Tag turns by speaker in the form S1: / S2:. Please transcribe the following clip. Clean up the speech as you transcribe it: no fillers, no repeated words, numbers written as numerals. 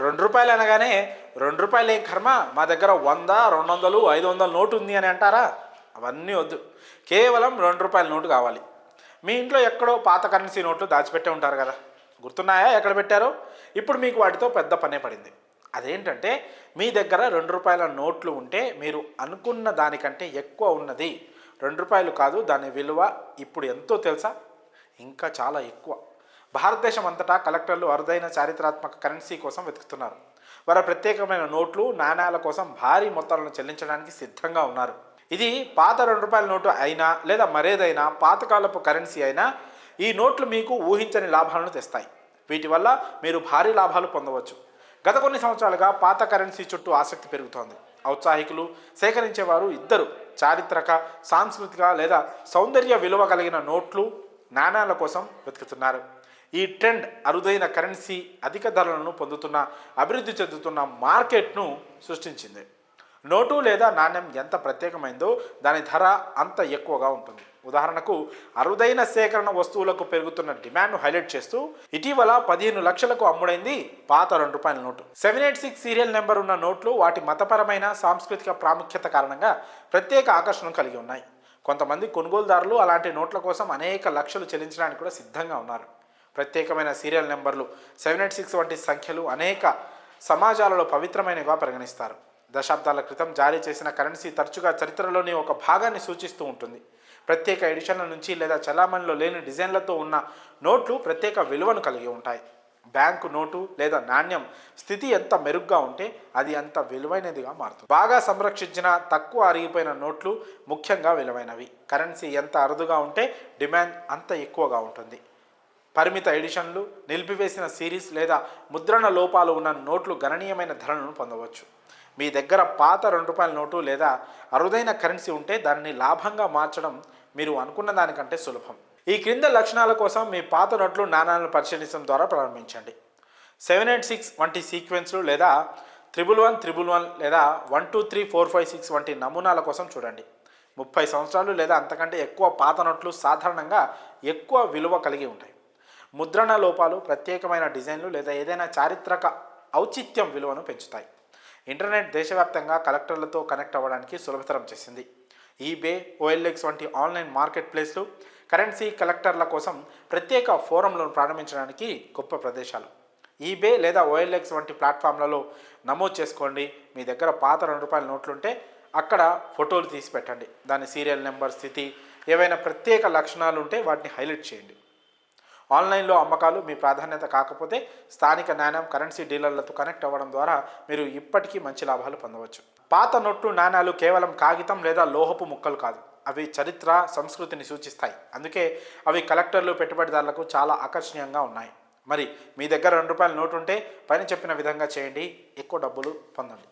S1: ₹2 అనగానే ₹2 ఏం కర్మ, మా దగ్గర 100, 200, 500 నోటు ఉంది అని అంటారా? అవన్నీ వద్దు. కేవలం ₹2 నోటు కావాలి. మీ ఇంట్లో ఎక్కడో పాత కరెన్సీ నోట్లు దాచిపెట్టే ఉంటారు కదా, గుర్తున్నాయా ఎక్కడ పెట్టారో? ఇప్పుడు మీకు వాటితో పెద్ద పనే పడింది. అదేంటంటే మీ దగ్గర ₹2 నోట్లు ఉంటే మీరు అనుకున్న దానికంటే ఎక్కువ ఉన్నది. ₹2 కాదు, దాని విలువ ఇప్పుడు ఎంతో తెలుసా? ఇంకా చాలా ఎక్కువ. భారతదేశం అంతటా కలెక్టర్లు అరుదైన చారిత్రాత్మక కరెన్సీ కోసం వెతుకుతున్నారు. వారి ప్రత్యేకమైన నోట్లు, నాణ్యాల కోసం భారీ మొత్తాలను చెల్లించడానికి సిద్ధంగా ఉన్నారు. ఇది పాత ₹2 నోటు అయినా లేదా మరేదైనా పాతకాలపు కరెన్సీ అయినా ఈ నోట్లు మీకు ఊహించని లాభాలను తెస్తాయి. వీటి వల్ల మీరు భారీ లాభాలు పొందవచ్చు. గత కొన్ని సంవత్సరాలుగా పాత కరెన్సీ చుట్టూ ఆసక్తి పెరుగుతోంది. ఔత్సాహికులు, సేకరించేవారు ఇద్దరు చారిత్రక, సాంస్కృతిక లేదా సౌందర్య విలువ కలిగిన నోట్లు, నాణ్యాల కోసం వెతుకుతున్నారు. ఈ ట్రెండ్ అరుదైన కరెన్సీ అధిక ధరలను పొందుతున్న, అభివృద్ధి చెందుతున్న మార్కెట్ను సృష్టించింది. నోటు లేదా నాణ్యం ఎంత ప్రత్యేకమైందో దాని ధర అంత ఎక్కువగా ఉంటుంది. ఉదాహరణకు అరుదైన సేకరణ వస్తువులకు పెరుగుతున్న డిమాండ్ను హైలైట్ చేస్తూ ఇటీవల 15 లక్షలకు అమ్ముడైంది పాత ₹2 నోటు. 786 సీరియల్ నెంబర్ ఉన్న నోట్లు వాటి మతపరమైన, సాంస్కృతిక ప్రాముఖ్యత కారణంగా ప్రత్యేక ఆకర్షణను కలిగి ఉన్నాయి. కొంతమంది కొనుగోలుదారులు అలాంటి నోట్ల కోసం అనేక లక్షలు చెల్లించడానికి కూడా సిద్ధంగా ఉన్నారు. ప్రత్యేకమైన సీరియల్ నెంబర్లు, 786 వంటి సంఖ్యలు అనేక సమాజాలలో పవిత్రమైనవిగా పరిగణిస్తారు. దశాబ్దాల క్రితం జారీ చేసిన కరెన్సీ తరచుగా చరిత్రలోని ఒక భాగాన్ని సూచిస్తూ ఉంటుంది. ప్రత్యేక ఎడిషన్ల నుంచి లేదా చలామణిలో లేని డిజైన్లతో ఉన్న నోట్లు ప్రత్యేక విలువను కలిగి ఉంటాయి. బ్యాంకు నోటు లేదా నాణ్యం స్థితి ఎంత మెరుగ్గా ఉంటే అది అంత విలువైనదిగా మారుతుంది. బాగా సంరక్షించిన, తక్కువ అరిగిపోయిన నోట్లు ముఖ్యంగా విలువైనవి. కరెన్సీ ఎంత అరుదుగా ఉంటే డిమాండ్ అంత ఎక్కువగా ఉంటుంది. పరిమిత ఎడిషన్లు, నిలిపివేసిన సిరీస్ లేదా ముద్రణ లోపాలు ఉన్న నోట్లు గణనీయమైన ధరలను పొందవచ్చు. మీ దగ్గర పాత ₹2 నోటు లేదా అరుదైన కరెన్సీ ఉంటే దానిని లాభంగా మార్చడం మీరు అనుకున్న దానికంటే సులభం. ఈ క్రింద లక్షణాల కోసం మీ పాత నోట్లు, నాణ్యాలను పరిశీలించడం ద్వారా ప్రారంభించండి. 786 వంటి సీక్వెన్స్లు లేదా 11111 లేదా 123456 వంటి నమూనాల కోసం చూడండి. 30 సంవత్సరాలు లేదా అంతకంటే ఎక్కువ పాత నోట్లు సాధారణంగా ఎక్కువ విలువ కలిగి ఉంటాయి. ముద్రణ లోపాలు, ప్రత్యేకమైన డిజైన్లు లేదా ఏదైనా చారిత్రక ఔచిత్యం విలువను పెంచుతాయి. ఇంటర్నెట్ దేశవ్యాప్తంగా కలెక్టర్లతో కనెక్ట్ అవ్వడానికి సులభతరం చేసింది. ఈబే, OLX వంటి ఆన్లైన్ మార్కెట్ ప్లేస్లు కరెన్సీ కలెక్టర్ల కోసం ప్రత్యేక ఫోరంలను ప్రారంభించడానికి గొప్ప ప్రదేశాలు. ఈబే లేదా OLX వంటి ప్లాట్ఫామ్లలో నమోదు చేసుకోండి. మీ దగ్గర పాత ₹2 నోట్లుంటే అక్కడ ఫోటోలు తీసి పెట్టండి. దాని సీరియల్ నెంబర్, స్థితి, ఏవైనా ప్రత్యేక లక్షణాలు ఉంటే వాటిని హైలైట్ చేయండి. ఆన్లైన్లో అమ్మకాలు మీ ప్రాధాన్యత కాకపోతే స్థానిక నాణ్యం, కరెన్సీ డీలర్లతో కనెక్ట్ అవ్వడం ద్వారా మీరు ఇప్పటికీ మంచి లాభాలు పొందవచ్చు. పాత నోట్లు, నాణ్యాలు కేవలం కాగితం లేదా లోహపు ముక్కలు కాదు. అవి చరిత్ర, సంస్కృతిని సూచిస్తాయి. అందుకే అవి కలెక్టర్లు, పెట్టుబడిదారులకు చాలా ఆకర్షణీయంగా ఉన్నాయి. మరి మీ దగ్గర ₹2 నోటు ఉంటే పైన చెప్పిన విధంగా చేయండి, ఎక్కువ డబ్బులు పొందండి.